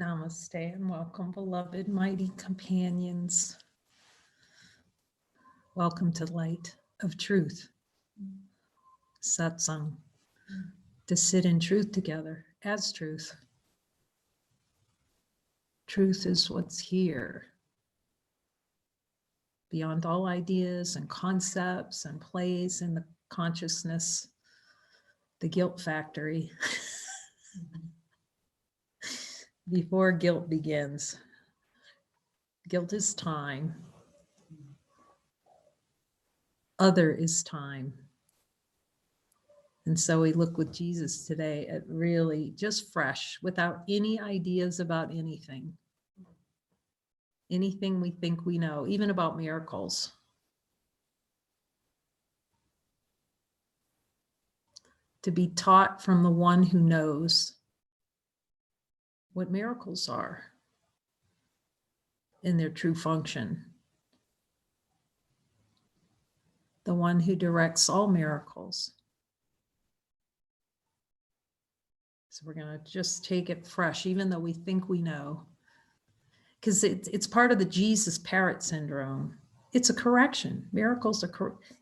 Namaste and welcome, beloved mighty companions. Welcome to Light of Truth, Satsang, to sit in truth together as truth. Truth is what's here, beyond all ideas and concepts and plays in the consciousness, the guilt factory. Before guilt begins. Guilt is time. Other is time. And so we look with Jesus today at really just fresh, without any ideas about anything. Anything we think we know, even about miracles. To be taught from the one who knows what miracles are in their true function. The one who directs all miracles. So we're going to just take it fresh, even though we think we know. Because it's part of the Jesus parrot syndrome. It's a correction. Miracles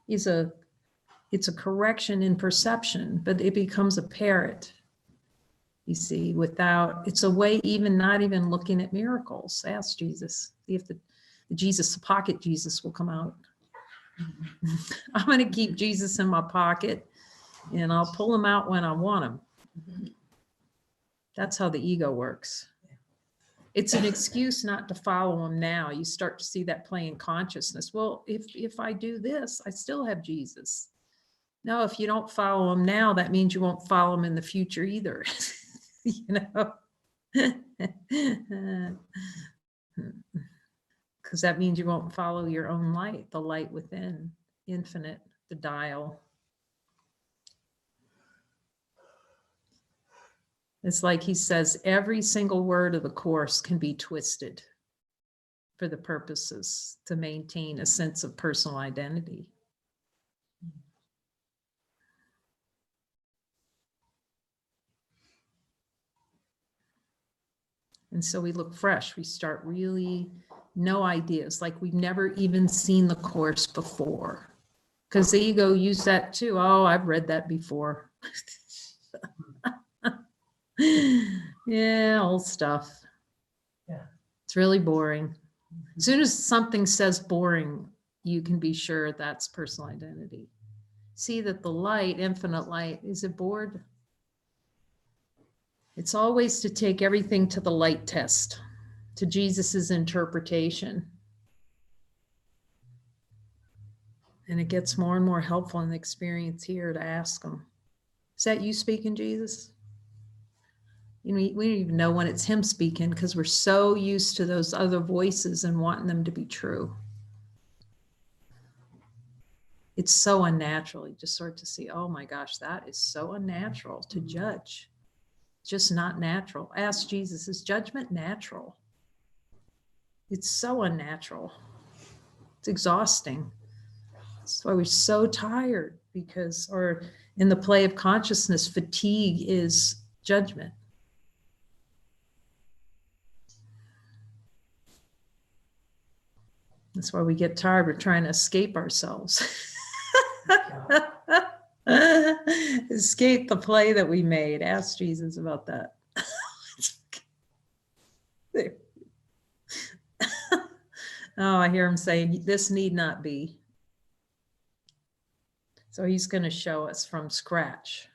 it's a correction in perception, but it becomes a parrot. You see, it's a way even not even looking at miracles. Ask Jesus. See if the pocket Jesus will come out. I'm going to keep Jesus in my pocket and I'll pull him out when I want him. That's how the ego works. It's an excuse not to follow him now. You start to see that play in consciousness. Well, if I do this, I still have Jesus. No, if you don't follow him now, that means you won't follow him in the future either. You know, because that means you won't follow your own light, the light within, infinite, the dial. It's like he says, every single word of the Course can be twisted for the purposes to maintain a sense of personal identity. And so we look fresh. We start really no ideas, like we've never even seen the Course before. Because the ego used that too. Oh, I've read that before. Yeah, old stuff. Yeah. It's really boring. As soon as something says boring, you can be sure that's personal identity. See that the light, infinite light, is it bored? It's always to take everything to the light test, to Jesus's interpretation. And it gets more and more helpful in the experience here to ask him, is that you speaking, Jesus? You know, we don't even know when it's him speaking because we're so used to those other voices and wanting them to be true. It's so unnatural. You just start to see, oh my gosh, that is so unnatural to judge. Just not natural. Ask Jesus, is judgment natural? It's so unnatural. It's exhausting. That's why we're so tired or in the play of consciousness, fatigue is judgment. That's why we get tired. We're trying to escape ourselves. Escape the play that we made. Ask Jesus about that. Oh, I hear him saying, this need not be. So he's going to show us from scratch.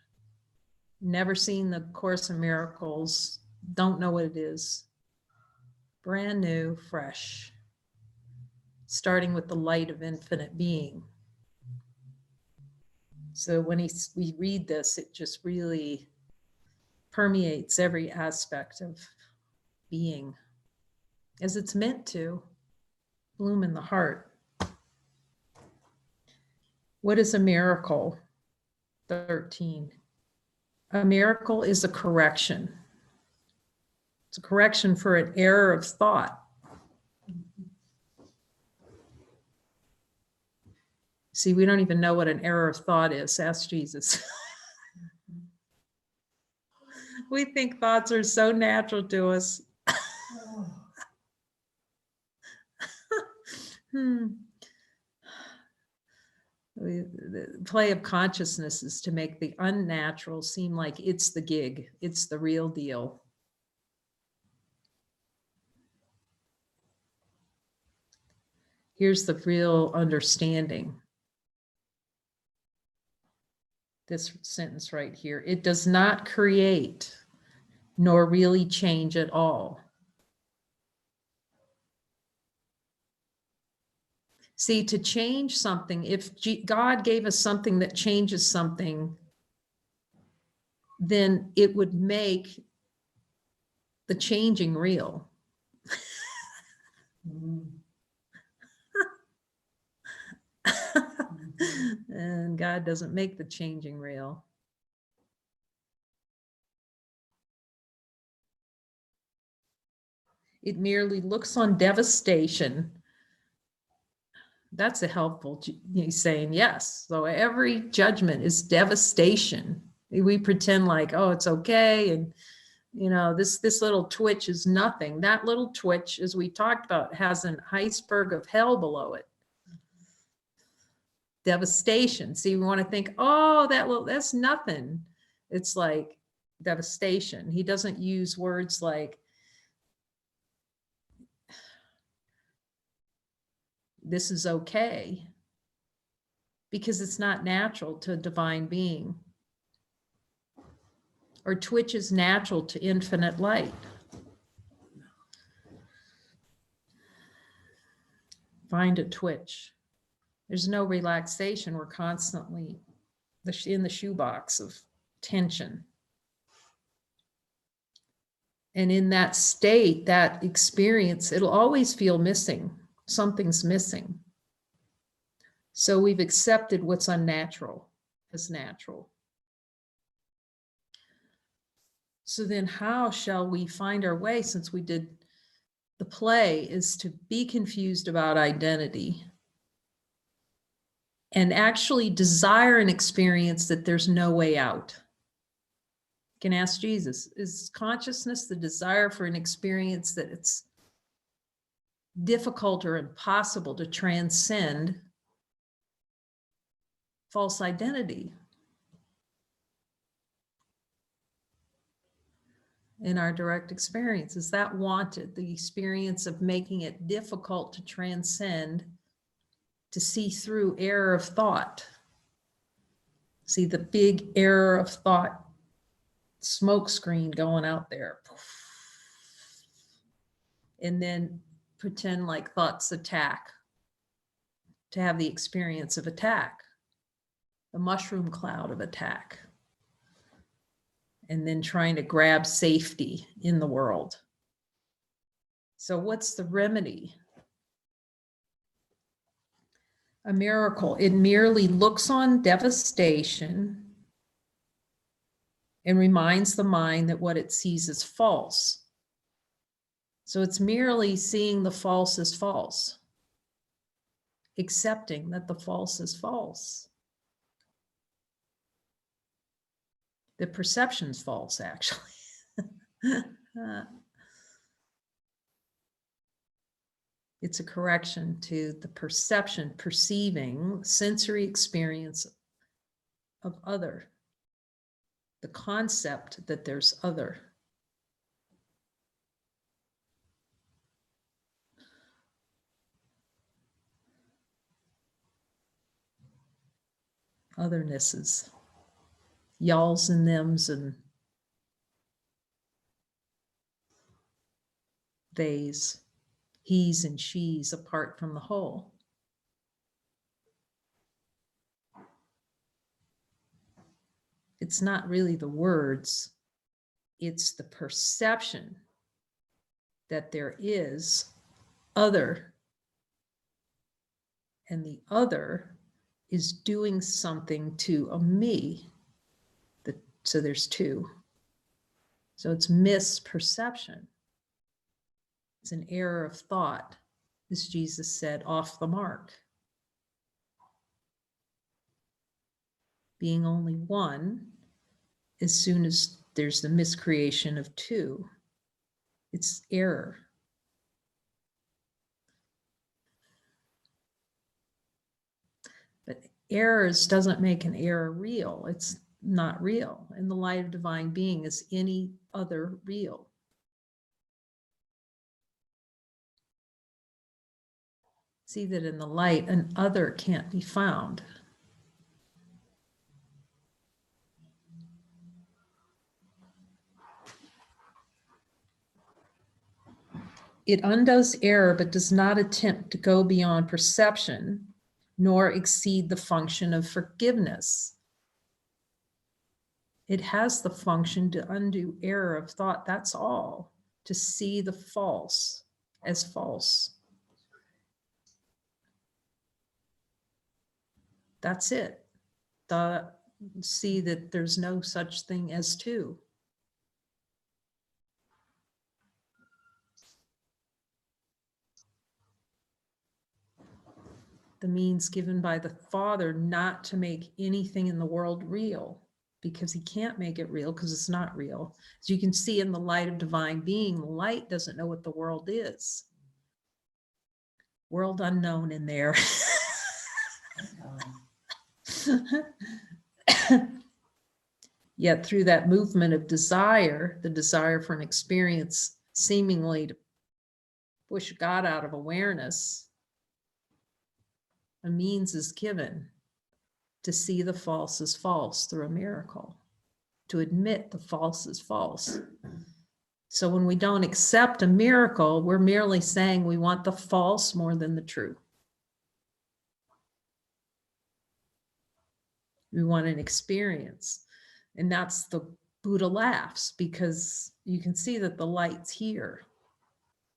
Never seen the Course in Miracles. Don't know what it is. Brand new, fresh. Starting with the light of infinite being. So when we read this, it just really permeates every aspect of being, as it's meant to, bloom in the heart. What is a miracle? 13. A miracle is a correction. It's a correction for an error of thought. See, we don't even know what an error of thought is. Ask Jesus. We think thoughts are so natural to us. The play of consciousness is to make the unnatural seem like it's the gig, it's the real deal. Here's the real understanding. This sentence right here. It does not create nor really change at all. See, to change something, if God gave us something that changes something, then it would make the changing real. And God doesn't make the changing real. It merely looks on devastation. That's a helpful, he's saying, yes. So every judgment is devastation. We pretend like, oh, it's okay. And, you know, this little twitch is nothing. That little twitch, as we talked about, has an iceberg of hell below it. Devastation. See, we want to think, oh, that's nothing. It's like devastation. He doesn't use words like, this is okay, because it's not natural to a divine being. Or twitch is natural to infinite light. Find a twitch. There's no relaxation. We're constantly in the shoebox of tension. And in that state, that experience, it'll always feel missing. Something's missing. So we've accepted what's unnatural as natural. So then how shall we find our way, since we did the play, is to be confused about identity and actually desire an experience that there's no way out. You can ask Jesus, is consciousness the desire for an experience that it's difficult or impossible to transcend false identity in our direct experience? Is that wanted, the experience of making it difficult to transcend, to see through error of thought? See the big error of thought smoke screen going out there. And then pretend like thoughts attack, to have the experience of attack, the mushroom cloud of attack. And then trying to grab safety in the world. So what's the remedy? A miracle. It merely looks on devastation and reminds the mind that what it sees is false. So it's merely seeing the false as false, accepting that the false is false. The perception's false, actually. It's a correction to the perception, perceiving sensory experience of other, the concept that there's other. Othernesses, y'alls and thems and theys, he's and she's apart from the whole. It's not really the words, it's the perception that there is other, and the other is doing something to a me. So there's two. So it's misperception. It's an error of thought, as Jesus said, off the mark. Being only one, as soon as there's the miscreation of two, it's error. errors doesn't make an error real. It's not real. In the light of divine being is any other real. See that in the light, an other can't be found. It undoes error, but does not attempt to go beyond perception, nor exceed the function of forgiveness. It has the function to undo error of thought, that's all, to see the false as false. That's it. See that there's no such thing as two. The means given by the Father not to make anything in the world real, because he can't make it real because it's not real. As you can see in the light of divine being, the light doesn't know what the world is. World unknown in there. Yet through that movement of desire, the desire for an experience seemingly to push God out of awareness, a means is given to see the false as false through a miracle, to admit the false is false. So when we don't accept a miracle, we're merely saying we want the false more than the true. We want an experience. And that's the Buddha laughs, because you can see that the light's here.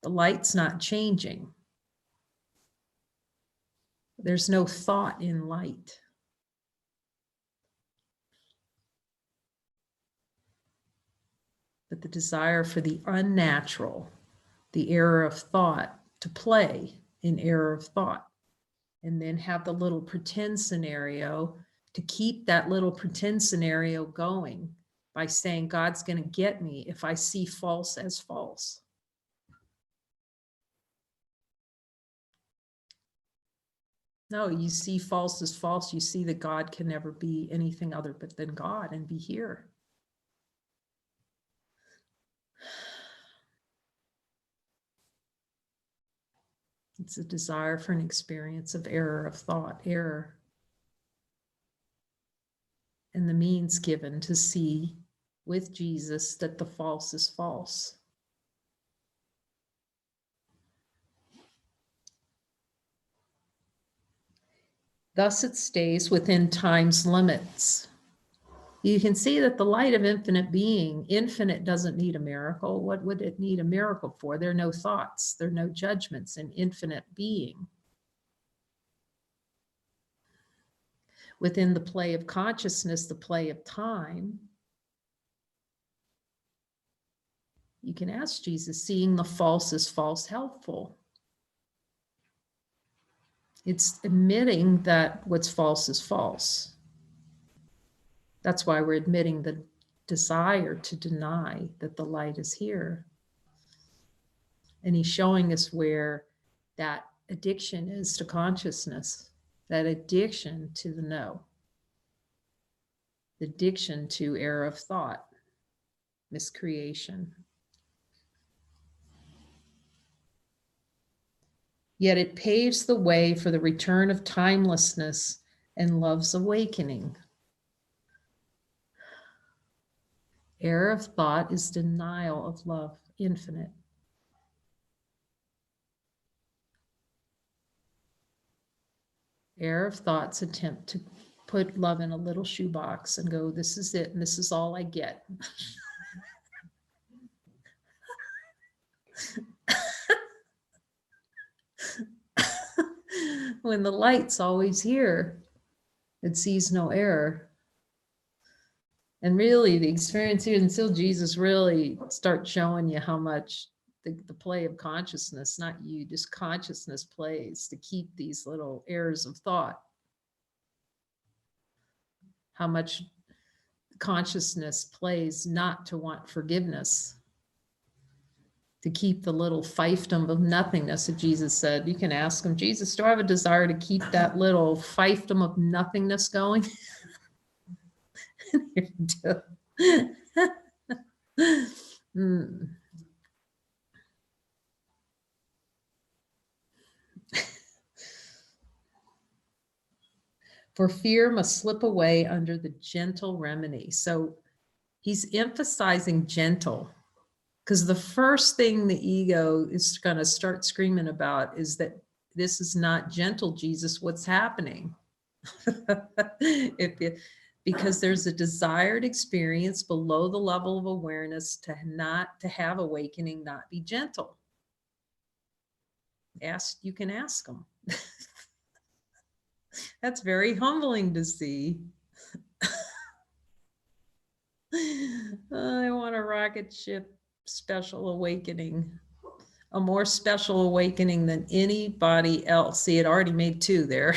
The light's not changing. There's no thought in light. But the desire for the unnatural, the error of thought, to play in error of thought, and then have the little pretend scenario to keep that little pretend scenario going by saying God's going to get me if I see false as false. No, you see false as false. You see that God can never be anything other but than God and be here. It's a desire for an experience of error of thought, error. And the means given to see with Jesus that the false is false. Thus it stays within time's limits. You can see that the light of infinite being, infinite doesn't need a miracle. What would it need a miracle for? There are no thoughts, there are no judgments in infinite being. Within the play of consciousness, the play of time, you can ask Jesus, seeing the false as false helpful? It's admitting that what's false is false. That's why we're admitting the desire to deny that the light is here. And he's showing us where that addiction is to consciousness, that addiction to the no, the addiction to error of thought, miscreation. Yet it paves the way for the return of timelessness and love's awakening. Error of thought is denial of love, infinite. Error of thought's attempt to put love in a little shoebox and go, this is it, and this is all I get. When the light's always here, it sees no error. And really, the experience here, until Jesus really starts showing you how much the play of consciousness, not you, just consciousness plays to keep these little errors of thought. How much consciousness plays not to want forgiveness. to keep the little fiefdom of nothingness that Jesus said. You can ask him, Jesus, do I have a desire to keep that little fiefdom of nothingness going? Mm. For fear must slip away under the gentle remedy. So he's emphasizing gentle, because the first thing the ego is going to start screaming about is that this is not gentle, Jesus. What's happening? Because there's a desired experience below the level of awareness to have awakening, not be gentle. You can ask them. That's very humbling to see. I want a rocket ship special awakening, a more special awakening than anybody else. See, it already made 2 there.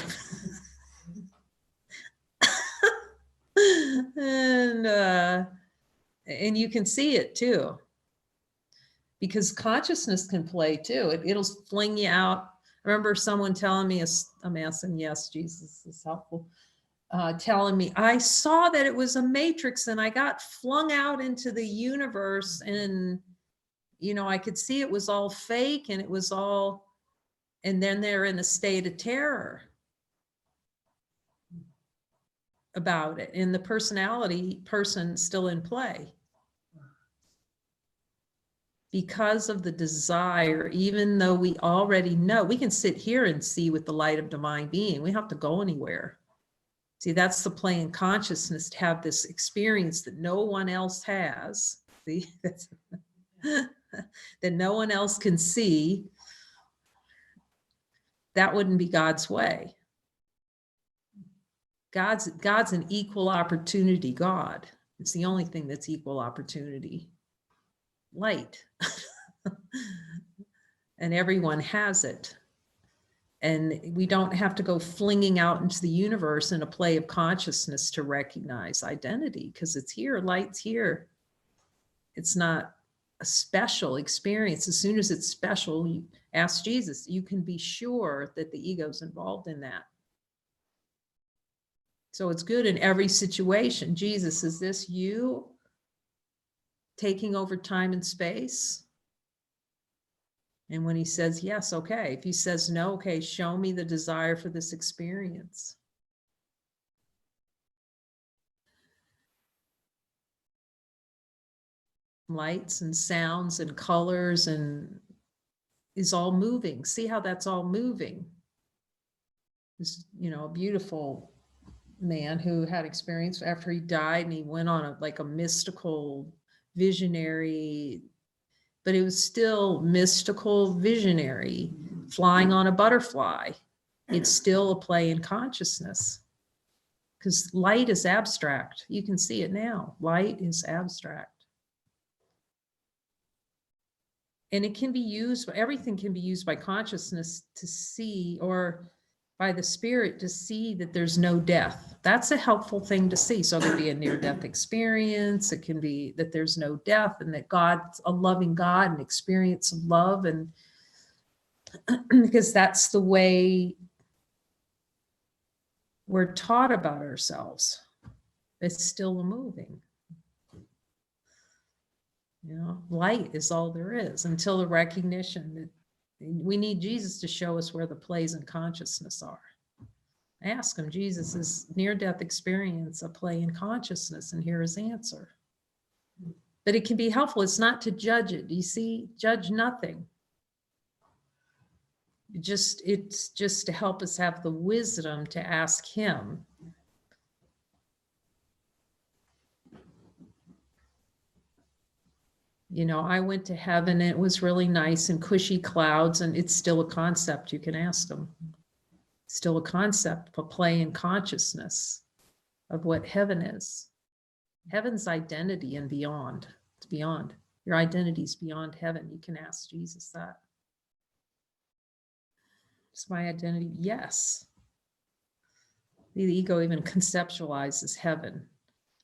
And you can see it too, because consciousness can play too. It'll fling you out. I remember someone telling me, I'm asking, yes, Jesus is helpful, telling me, I saw that it was a matrix and I got flung out into the universe, and, you know, I could see it was all fake and it was all, and then they're in a state of terror about it, and the person still in play. Because of the desire, even though we already know, we can sit here and see with the light of divine being. We don't have to go anywhere. See, that's the play in consciousness, to have this experience that no one else has. See, that no one else can see. That wouldn't be God's way. God's an equal opportunity God. It's the only thing that's equal opportunity. Light. And everyone has it. And we don't have to go flinging out into the universe in a play of consciousness to recognize identity, because it's here, light's here. It's not a special experience. As soon as it's special, you ask Jesus, you can be sure that the ego's involved in that. So it's good in every situation. Jesus, is this you taking over time and space? And when he says yes, okay. If he says no, okay, show me the desire for this experience. Lights and sounds and colors and is all moving. See how that's all moving. This, you know, a beautiful man who had experience after he died, and he went on a mystical visionary, but it was still mystical visionary, flying on a butterfly. It's still a play in consciousness, because light is abstract. You can see it now. Light is abstract. And it can be used, everything can be used by consciousness to see, or by the spirit to see that there's no death. That's a helpful thing to see. So it can be a near-death experience. It can be that there's no death, and that God's a loving God, and experience of love. And because that's the way we're taught about ourselves. It's still moving. You know, light is all there is, until the recognition that we need Jesus to show us where the plays in consciousness are. Ask him, Jesus, is near-death experience a play in consciousness? And hear his answer. But it can be helpful. It's not to judge it. You see, judge nothing. It's just to help us have the wisdom to ask him. You know, I went to heaven, and it was really nice and cushy clouds, and it's still a concept. You can ask them. It's still a concept, a play in consciousness of what heaven is. Heaven's identity and beyond. It's beyond. Your identity is beyond heaven. You can ask Jesus that. Is my identity? Yes. The ego even conceptualizes heaven.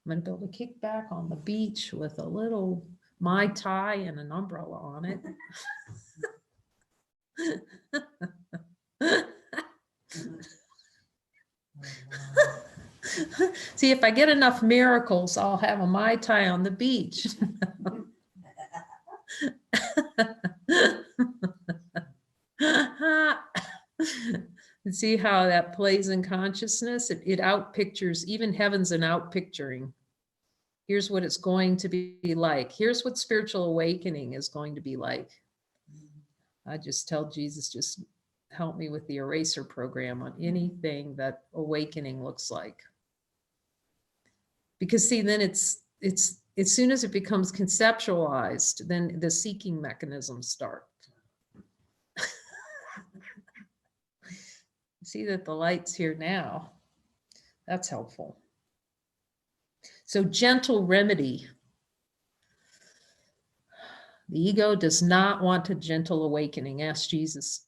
I'm going to be able to kick back on the beach with a little Mai Tai and an umbrella on it. See, if I get enough miracles, I'll have a Mai Tai on the beach. And see how that plays in consciousness? It outpictures, even heaven's an outpicturing. Here's what it's going to be like. Here's what spiritual awakening is going to be like. I just tell Jesus, just help me with the eraser program on anything that awakening looks like. Because see, then it's as soon as it becomes conceptualized, then the seeking mechanisms start. See that the light's here now. That's helpful. So gentle remedy. The ego does not want a gentle awakening. Ask Jesus.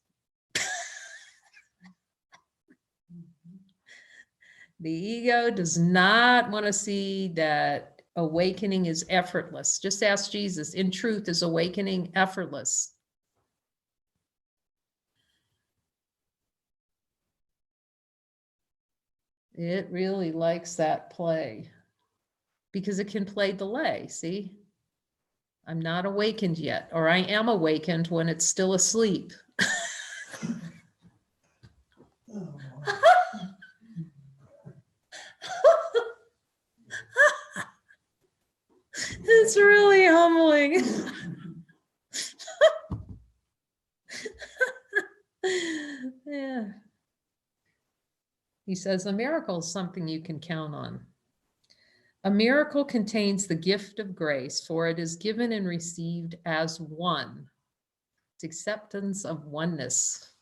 The ego does not want to see that awakening is effortless. Just ask Jesus. In truth, is awakening effortless? It really likes that play because it can play delay. See, I'm not awakened yet, or I am awakened when it's still asleep. It's really humbling. Yeah. He says a miracle is something you can count on. A miracle contains the gift of grace, for it is given and received as one. It's acceptance of oneness.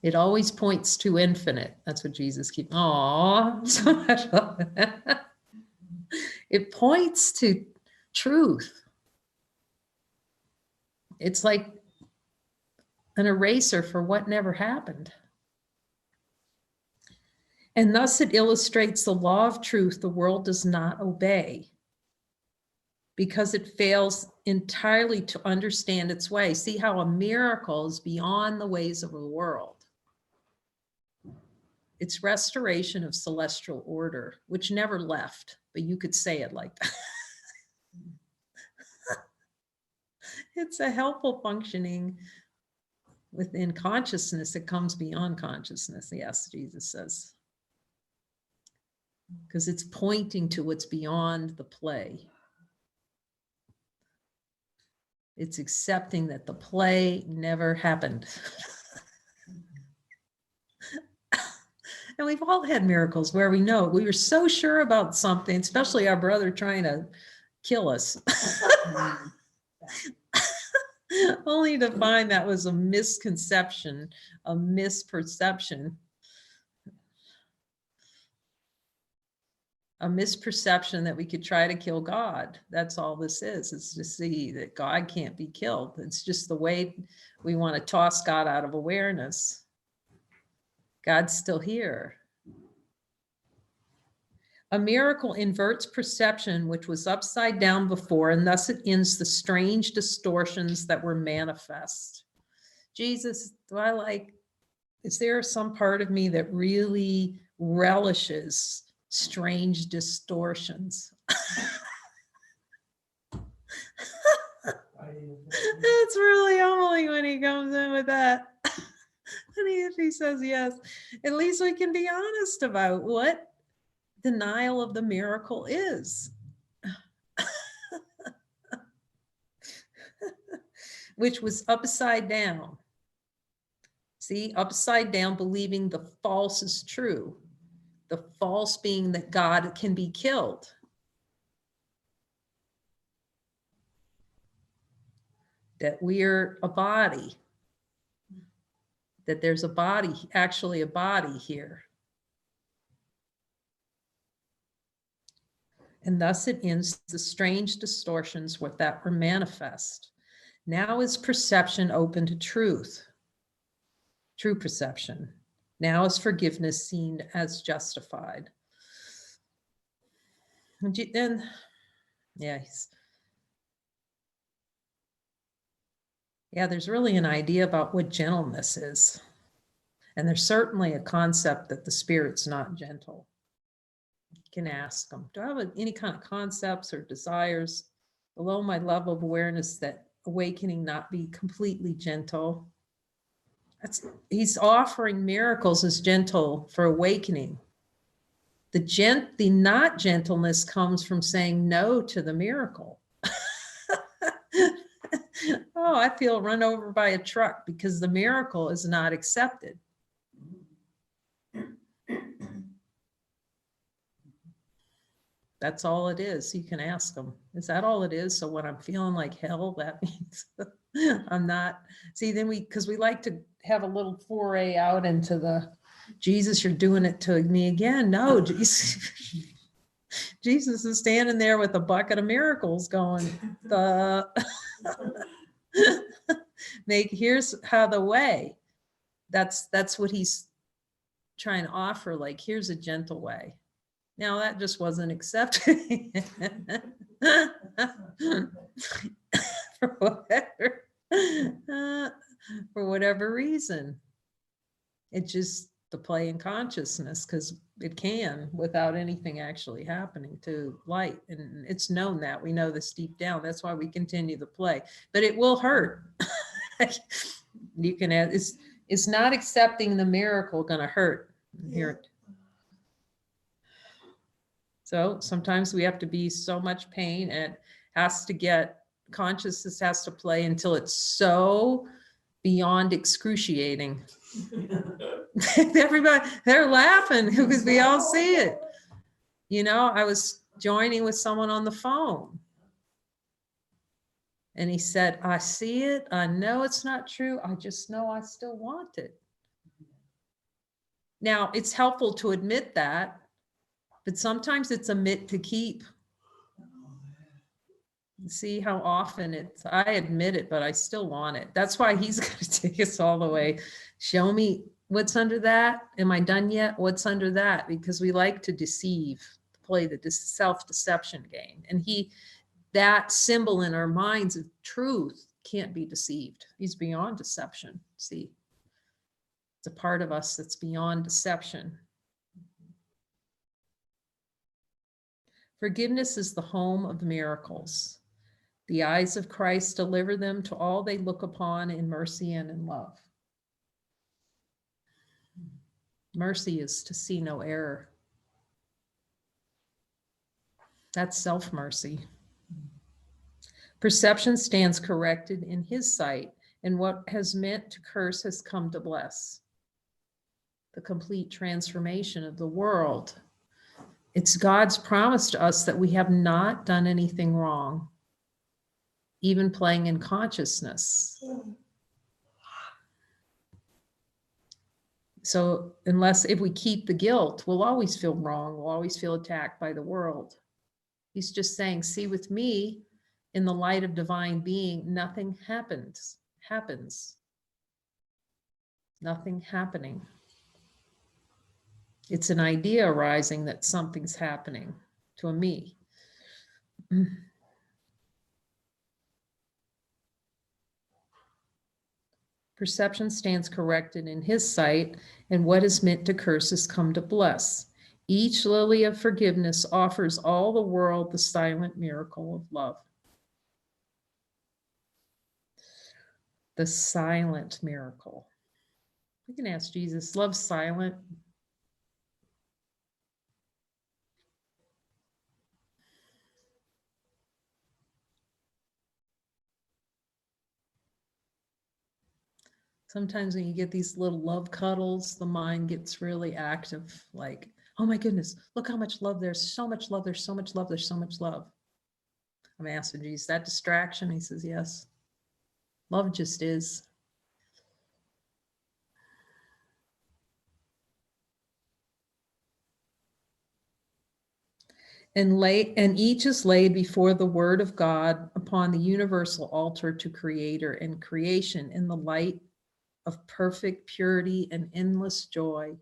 It always points to infinite. That's what Jesus keeps. Aw, so much. It points to truth. It's like an eraser for what never happened. And thus it illustrates the law of truth the world does not obey because it fails entirely to understand its way. See how a miracle is beyond the ways of the world. It's restoration of celestial order, which never left, but you could say it like that. It's a helpful functioning within consciousness. It comes beyond consciousness. Yes, Jesus says. Because it's pointing to what's beyond the play. It's accepting that the play never happened. And we've all had miracles where we know we were so sure about something, especially our brother trying to kill us. Only to find that was a misconception, a misperception. A misperception that we could try to kill God. That's all this is. It's to see that God can't be killed. It's just the way we want to toss God out of awareness. God's still here. A miracle inverts perception, which was upside down before, and thus it ends the strange distortions that were manifest. Jesus, is there some part of me that really relishes strange distortions? It's really humbling when he comes in with that. And if he says yes, at least we can be honest about what denial of the miracle is. Which was upside down. See, upside down, believing the false is true. The false being that God can be killed. That we're a body. That there's a body, actually a body here. And thus it ends the strange distortions that were manifest. Now is perception open to truth. True perception. Now is forgiveness seen as justified. And yeah, Yeah, there's really an idea about what gentleness is. And there's certainly a concept that the spirit's not gentle. You can ask them, do I have any kind of concepts or desires below my level of awareness that awakening not be completely gentle? He's offering miracles as gentle for awakening. The not gentleness comes from saying no to the miracle. Oh, I feel run over by a truck because the miracle is not accepted. That's all it is. You can ask them, is that all it is? So when I'm feeling like hell, that means I'm not. See, then because we like to have a little foray out into the, Jesus, you're doing it to me again. No, Jesus, Jesus is standing there with a bucket of miracles going, here's how the way. That's what he's trying to offer. Like, here's a gentle way. Now that just wasn't accepted for whatever reason. It's just the play in consciousness, because it can without anything actually happening to light. And it's known that. We know this deep down. That's why we continue the play. But it will hurt. You can add, it's not accepting the miracle going to hurt. Here. So sometimes we have to be so much pain, and consciousness has to play until it's so beyond excruciating. Everybody, they're laughing because we all see it. You know, I was joining with someone on the phone, and he said, I see it. I know it's not true. I just know I still want it. Now, it's helpful to admit that, but sometimes it's a mitt to keep. See how often I admit it, but I still want it. That's why he's going to take us all the way. Show me what's under that. Am I done yet? What's under that? Because we like to deceive, play the self-deception game. And that symbol in our minds of truth can't be deceived. He's beyond deception. See, it's a part of us that's beyond deception. Forgiveness is the home of miracles. The eyes of Christ deliver them to all they look upon in mercy and in love. Mercy is to see no error. That's self-mercy. Perception stands corrected in his sight, and what has meant to curse has come to bless. The complete transformation of the world. It's God's promise to us that we have not done anything wrong, even playing in consciousness. So if we keep the guilt, we'll always feel wrong. We'll always feel attacked by the world. He's just saying, see, with me, in the light of divine being, nothing happens. Nothing happening. It's an idea arising that something's happening to a me. Perception stands corrected in his sight, and what is meant to curse has come to bless. Each lily of forgiveness offers all the world the silent miracle of love. The silent miracle. We can ask Jesus, love silent? Sometimes when you get these little love cuddles, the mind gets really active, like, oh my goodness, look how much love, there's so much love, there's so much love, there's so much love. I'm asking Jesus, that distraction? He says, yes. Love just is. And each is laid before the word of God upon the universal altar to Creator and creation in the light of perfect purity and endless joy.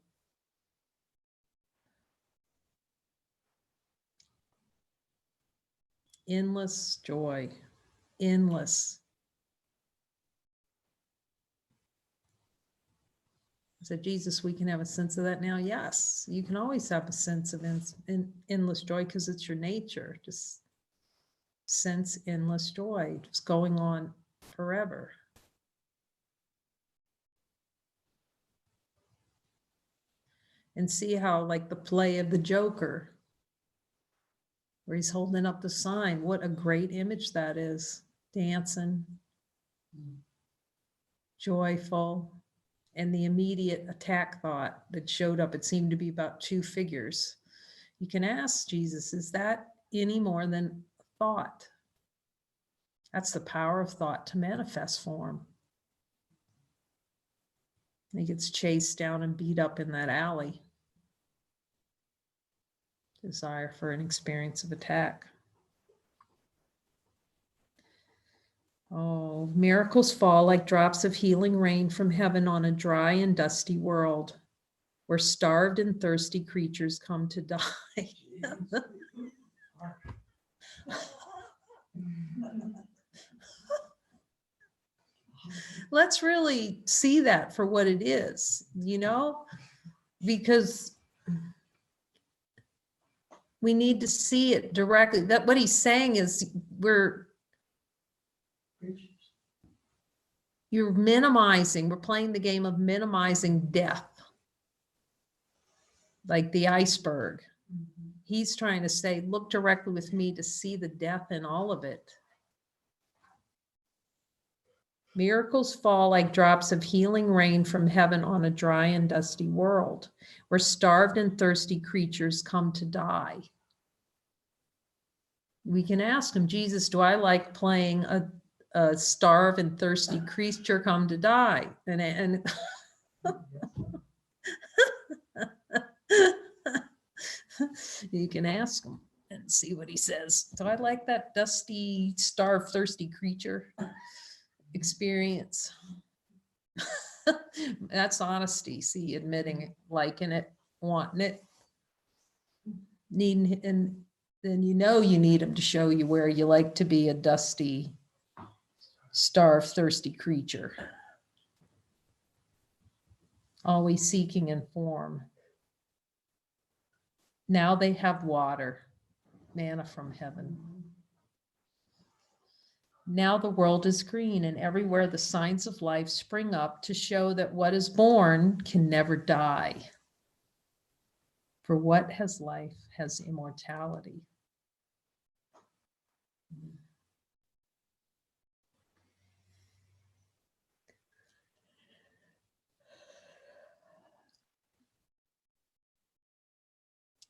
Endless joy, endless. I said, Jesus, we can have a sense of that now. Yes, you can always have a sense of endless joy because it's your nature. Just sense endless joy, just going on forever. And see how, like the play of the Joker, where he's holding up the sign. What a great image that is. Dancing, joyful. And the immediate attack thought that showed up, it seemed to be about two figures. You can ask Jesus, is that any more than thought? That's the power of thought to manifest form. He gets chased down and beat up in that alley. Desire for an experience of attack. Oh, miracles fall like drops of healing rain from heaven on a dry and dusty world where starved and thirsty creatures come to die. Let's really see that for what it is, because we need to see it directly. That what he's saying is you're minimizing, we're playing the game of minimizing death, like the iceberg. He's trying to say, look directly with me to see the death in all of it. Miracles fall like drops of healing rain from heaven on a dry and dusty world where starved and thirsty creatures come to die. We can ask him, Jesus, do I like playing a starved and thirsty creature come to die? And you can ask him and see what he says. Do I like that dusty, starved, thirsty creature experience? That's honesty. See, admitting it, liking it, wanting it, needing it, and then you need him to show you where you like to be a dusty, starved, thirsty creature. Always seeking in form. Now they have water, manna from heaven. Now the world is green, and everywhere the signs of life spring up to show that what is born can never die. For what has life has immortality.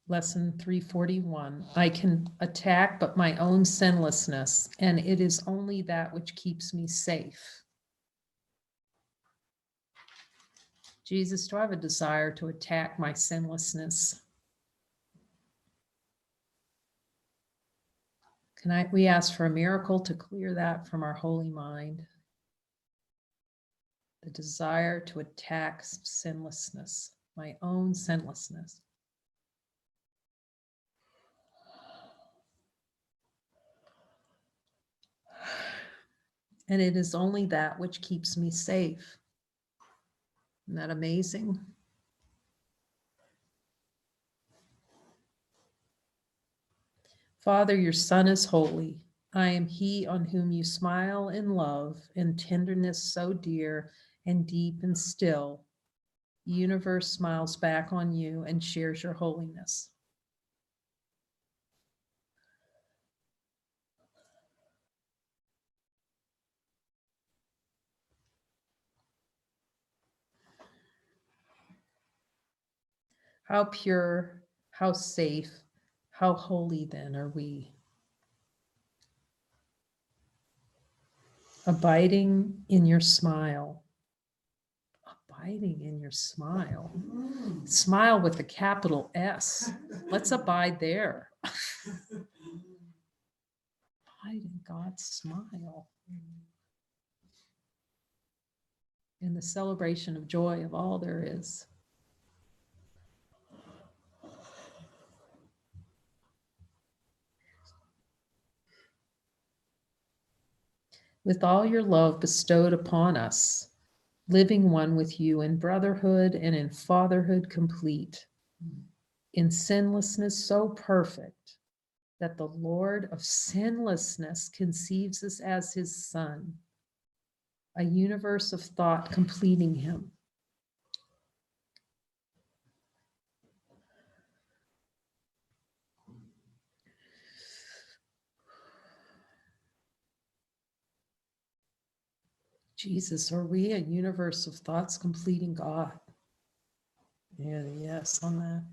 Lesson 341. I can attack but my own sinlessness, and it is only that which keeps me safe. Jesus, do I have a desire to attack my sinlessness? We ask for a miracle to clear that from our holy mind. The desire to attack sinlessness, my own sinlessness. And it is only that which keeps me safe. Isn't that amazing? Father, your Son is holy. I am he on whom you smile in love and tenderness so dear and deep and still. The universe smiles back on you and shares your holiness. How pure, how safe, how holy then are we? Abiding in your smile. Abiding in your smile. Smile with a capital S. Let's abide there. Abide in God's smile. In the celebration of joy of all there is. With all your love bestowed upon us, living one with you in brotherhood and in fatherhood complete, in sinlessness so perfect that the Lord of sinlessness conceives us as his son, a universe of thought completing him. Jesus, are we a universe of thoughts completing God? Yeah, yes on that.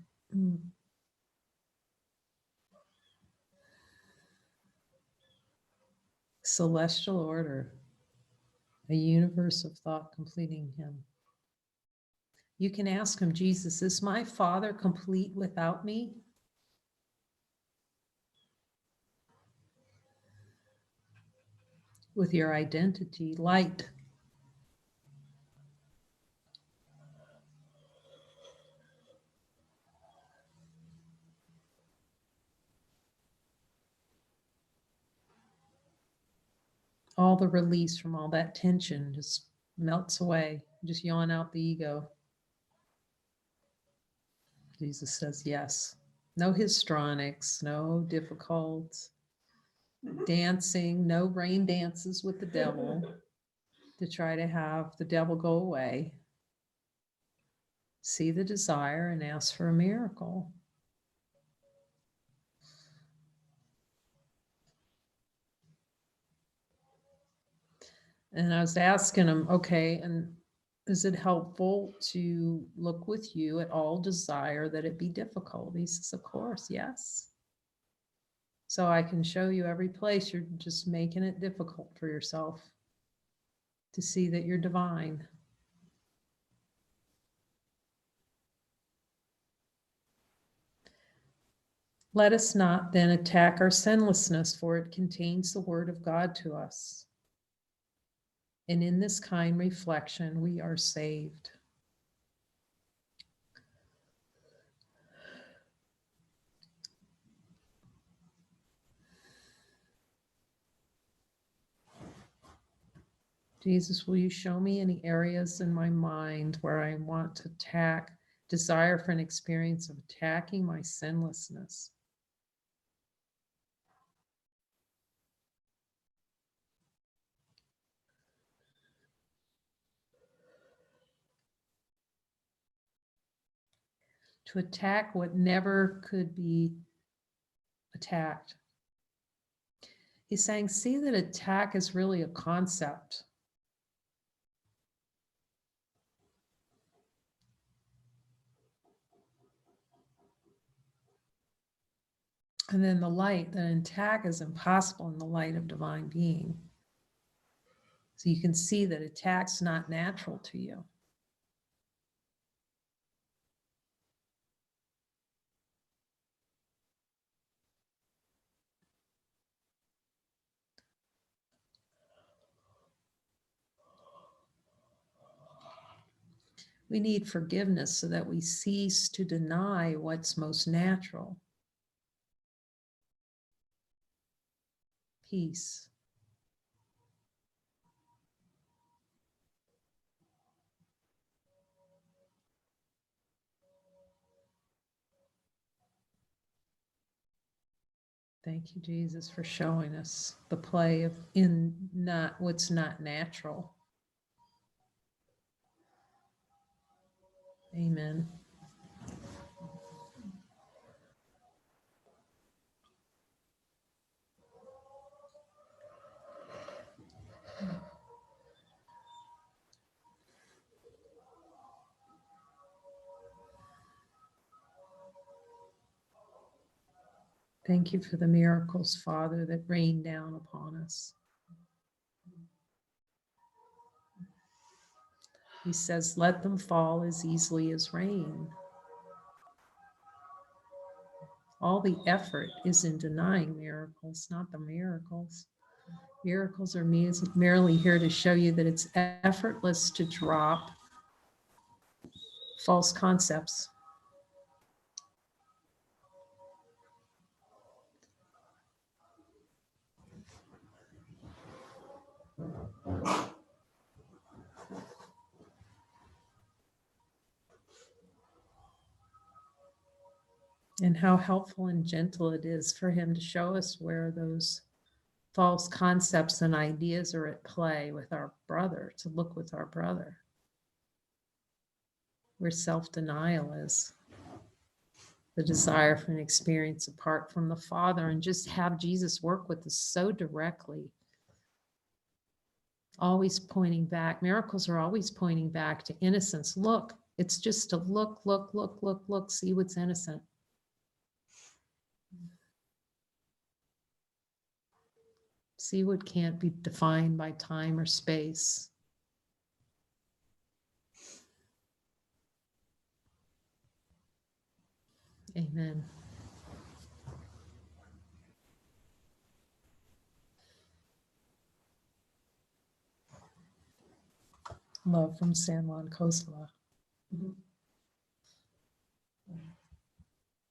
Celestial order, a universe of thought completing him. You can ask him, Jesus, is my Father complete without me? With your identity, light. All the release from all that tension just melts away. Just yawn out the ego. Jesus says yes. No histrionics, no difficult dancing, no rain dances with the devil to try to have the devil go away. See the desire and ask for a miracle. And I was asking him, okay, and is it helpful to look with you at all desire that it be difficult? He says, of course, yes. So I can show you every place you're just making it difficult for yourself to see that you're divine. Let us not then attack our sinlessness, for it contains the word of God to us. And in this kind reflection, we are saved. Jesus, will you show me any areas in my mind where I want to desire for an experience of attacking my sinlessness? To attack what never could be attacked. He's saying, see that attack is really a concept. And then the light, that attack is impossible in the light of divine being. So you can see that attack's not natural to you. We need forgiveness so that we cease to deny what's most natural. Peace. Thank you, Jesus, for showing us the play of in not what's not natural. Amen. Thank you for the miracles, Father, that rain down upon us. He says, let them fall as easily as rain. All the effort is in denying miracles, not the miracles. Miracles are merely here to show you that it's effortless to drop false concepts. And how helpful and gentle it is for him to show us where those false concepts and ideas are at play with our brother, to look with our brother, where self-denial is, the desire for an experience apart from the Father, and just have Jesus work with us so directly, always pointing back. Miracles are always pointing back to innocence. Look, it's just to look, look, look, look, look, see what's innocent. See what can't be defined by time or space. Amen. Love from San Juan Kosala. Mhm.